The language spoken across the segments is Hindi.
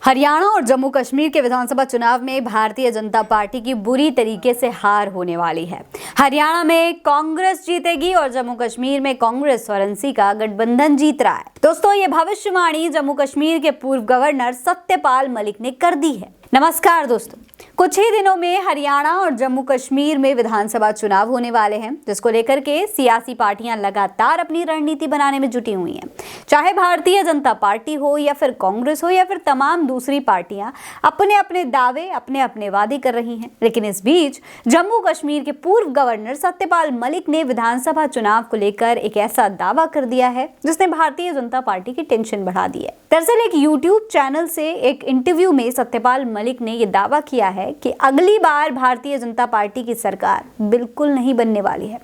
हरियाणा और जम्मू कश्मीर के विधानसभा चुनाव में भारतीय जनता पार्टी की बुरी तरीके से हार होने वाली है। हरियाणा में कांग्रेस जीतेगी और जम्मू कश्मीर में कांग्रेस और एनसी का गठबंधन जीत रहा है। दोस्तों, ये भविष्यवाणी जम्मू कश्मीर के पूर्व गवर्नर सत्यपाल मलिक ने कर दी है। नमस्कार दोस्तों, कुछ ही दिनों में हरियाणा और जम्मू कश्मीर में विधानसभा चुनाव होने वाले हैं, जिसको लेकर के सियासी पार्टियां लगातार अपनी रणनीति बनाने में जुटी हुई हैं। चाहे भारतीय जनता पार्टी हो या फिर कांग्रेस हो या फिर तमाम दूसरी पार्टियां अपने अपने दावे, अपने अपने वादे कर रही हैं। लेकिन इस बीच जम्मू कश्मीर के पूर्व गवर्नर सत्यपाल मलिक ने विधानसभा चुनाव को लेकर एक ऐसा दावा कर दिया है जिसने भारतीय जनता पार्टी की टेंशन बढ़ा दी है। दरअसल एक यूट्यूब चैनल से एक इंटरव्यू में सत्यपाल मलिक ने यह दावा किया है कि अगली बार भारतीय जनता पार्टी की सरकार बिल्कुल नहीं बनने वाली है।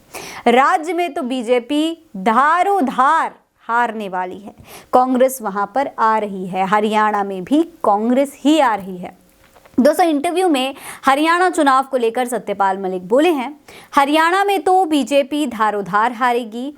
राज्य में तो बीजेपी धारोधार हारने वाली है। कांग्रेस वहां पर आ रही है, हरियाणा में भी कांग्रेस ही आ रही है। दोस्तों, इंटरव्यू में हरियाणा चुनाव को लेकर सत्यपाल मलिक बोले हैं, हरियाणा में तो बीजेपी धारोधार हारेगी,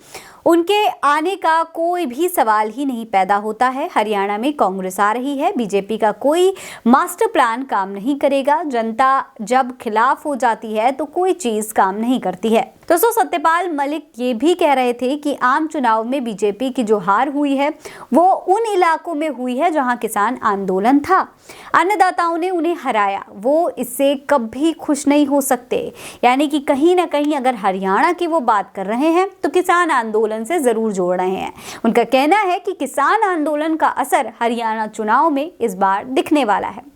उनके आने का कोई भी सवाल ही नहीं पैदा होता है। हरियाणा में कांग्रेस आ रही है, बीजेपी का कोई मास्टर प्लान काम नहीं करेगा। जनता जब खिलाफ हो जाती है तो कोई चीज काम नहीं करती है। दोस्तों, सत्यपाल मलिक ये भी कह रहे थे कि आम चुनाव में बीजेपी की जो हार हुई है वो उन इलाकों में हुई है जहां किसान आंदोलन था, अन्नदाताओं ने उन्हें हराया, वो इससे कभी खुश नहीं हो सकते। यानी कि कहीं ना कहीं अगर हरियाणा की वो बात कर रहे हैं तो किसान आंदोलन से जरूर जोड़ रहे हैं। उनका कहना है कि किसान आंदोलन का असर हरियाणा चुनाव में इस बार दिखने वाला है।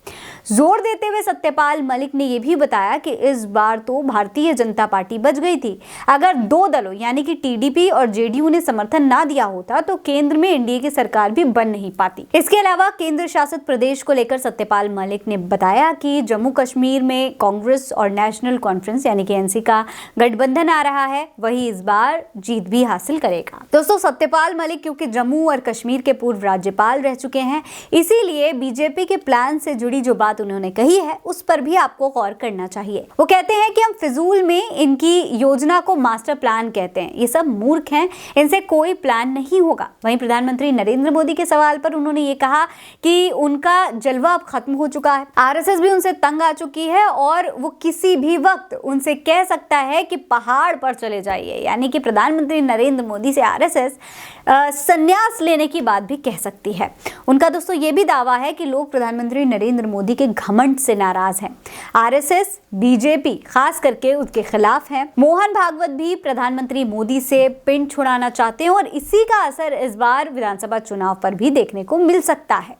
जोर देते हुए सत्यपाल मलिक ने यह भी बताया कि इस बार तो भारतीय जनता पार्टी बच गई थी। अगर दो दलों यानी कि टीडीपी और जेडीयू ने समर्थन ना दिया होता तो केंद्र में एनडीए की सरकार भी बन नहीं पाती। इसके अलावा केंद्र शासित प्रदेश को लेकर सत्यपाल मलिक ने बताया कि जम्मू कश्मीर में कांग्रेस और नेशनल कॉन्फ्रेंस यानी कि एनसी का गठबंधन आ रहा है, वही इस बार जीत भी हासिल करेगा। दोस्तों, सत्यपाल मलिक क्योंकि जम्मू और कश्मीर के पूर्व राज्यपाल रह चुके हैं, इसीलिए बीजेपी के प्लान से जुड़ी जो बात उन्होंने कही है उस पर भी आपको गौर करना चाहिए। वो कहते हैं कि हम फिजूल में इनकी योजना को मास्टर प्लान कहते हैं, ये सब मूर्ख हैं, इनसे कोई प्लान नहीं होगा। वहीं प्रधानमंत्री नरेंद्र मोदी के सवाल पर उन्होंने ये कहा कि उनका जलवा अब खत्म हो चुका है, आरएसएस भी उनसे तंग आ चुकी है और वो किसी भी वक्त उनसे कह सकता है कि पहाड़ पर चले जाइए। यानी कि प्रधानमंत्री नरेंद्र मोदी से आरएसएस संन्यास लेने की बात भी कह सकती है। उनका दोस्तों ये भी दावा है कि लोग प्रधानमंत्री नरेंद्र मोदी के घमंड से नाराज हैं। आरएसएस, बीजेपी खास करके उसके खिलाफ है। मोहन भागवत भी प्रधानमंत्री मोदी से पिंड छुड़ाना चाहते हैं और इसी का असर इस बार विधानसभा चुनाव पर भी देखने को मिल सकता है।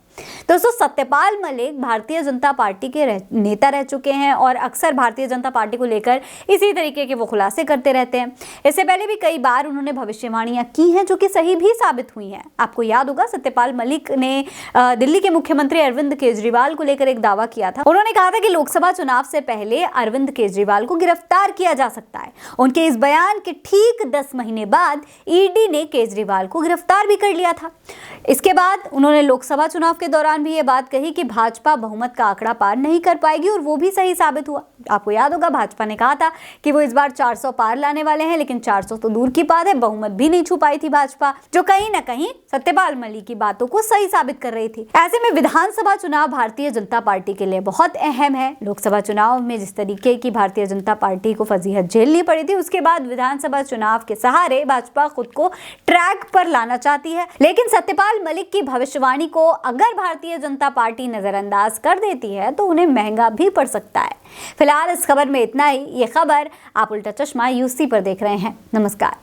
दोस्तों, सत्यपाल मलिक भारतीय जनता पार्टी के नेता रह चुके हैं और अक्सर भारतीय जनता पार्टी को लेकर इसी तरीके के वो खुलासे करते रहते हैं। इससे पहले भी कई बार उन्होंने भविष्यवाणियां की हैं जो कि सही भी साबित हुई हैं। आपको याद होगा, सत्यपाल मलिक ने दिल्ली के मुख्यमंत्री अरविंद केजरीवाल को लेकर एक दावा किया था। उन्होंने कहा था कि लोकसभा चुनाव से पहले अरविंद केजरीवाल को गिरफ्तार किया जा सकता है। उनके इस बयान के ठीक 10 महीने बाद ईडी ने केजरीवाल को गिरफ्तार भी कर लिया था। इसके बाद उन्होंने लोकसभा चुनाव के दौरान भी ये बात कही कि भाजपा बहुमत का आंकड़ा पार नहीं कर पाएगी और वो भी सही साबित हुआ। आपको याद होगा, भाजपा ने कहा था कि वो इस बार 400 पार लाने वाले हैं, लेकिन 400 तो दूर की बात है, बहुमत भी नहीं छू पाई थी भाजपा, जो कहीं ना कहीं सत्यपाल मलिक की बातों को सही साबित कर रही थी। ऐसे में विधानसभा चुनाव भारतीय जनता पार्टी के लिए बहुत अहम है। लोकसभा चुनाव में जिस तरीके की भारतीय जनता पार्टी को फजीहत झेलनी पड़ी थी, उसके बाद विधानसभा चुनाव के सहारे भाजपा खुद को ट्रैक पर लाना चाहती है। लेकिन सत्यपाल मलिक की भविष्यवाणी को अगर भारतीय जनता पार्टी नजरअंदाज कर देती है तो उन्हें महंगा भी पड़ सकता है। फिलहाल इस खबर में इतना ही। ये खबर आप उल्टा चश्मा यूसी पर देख रहे हैं। नमस्कार।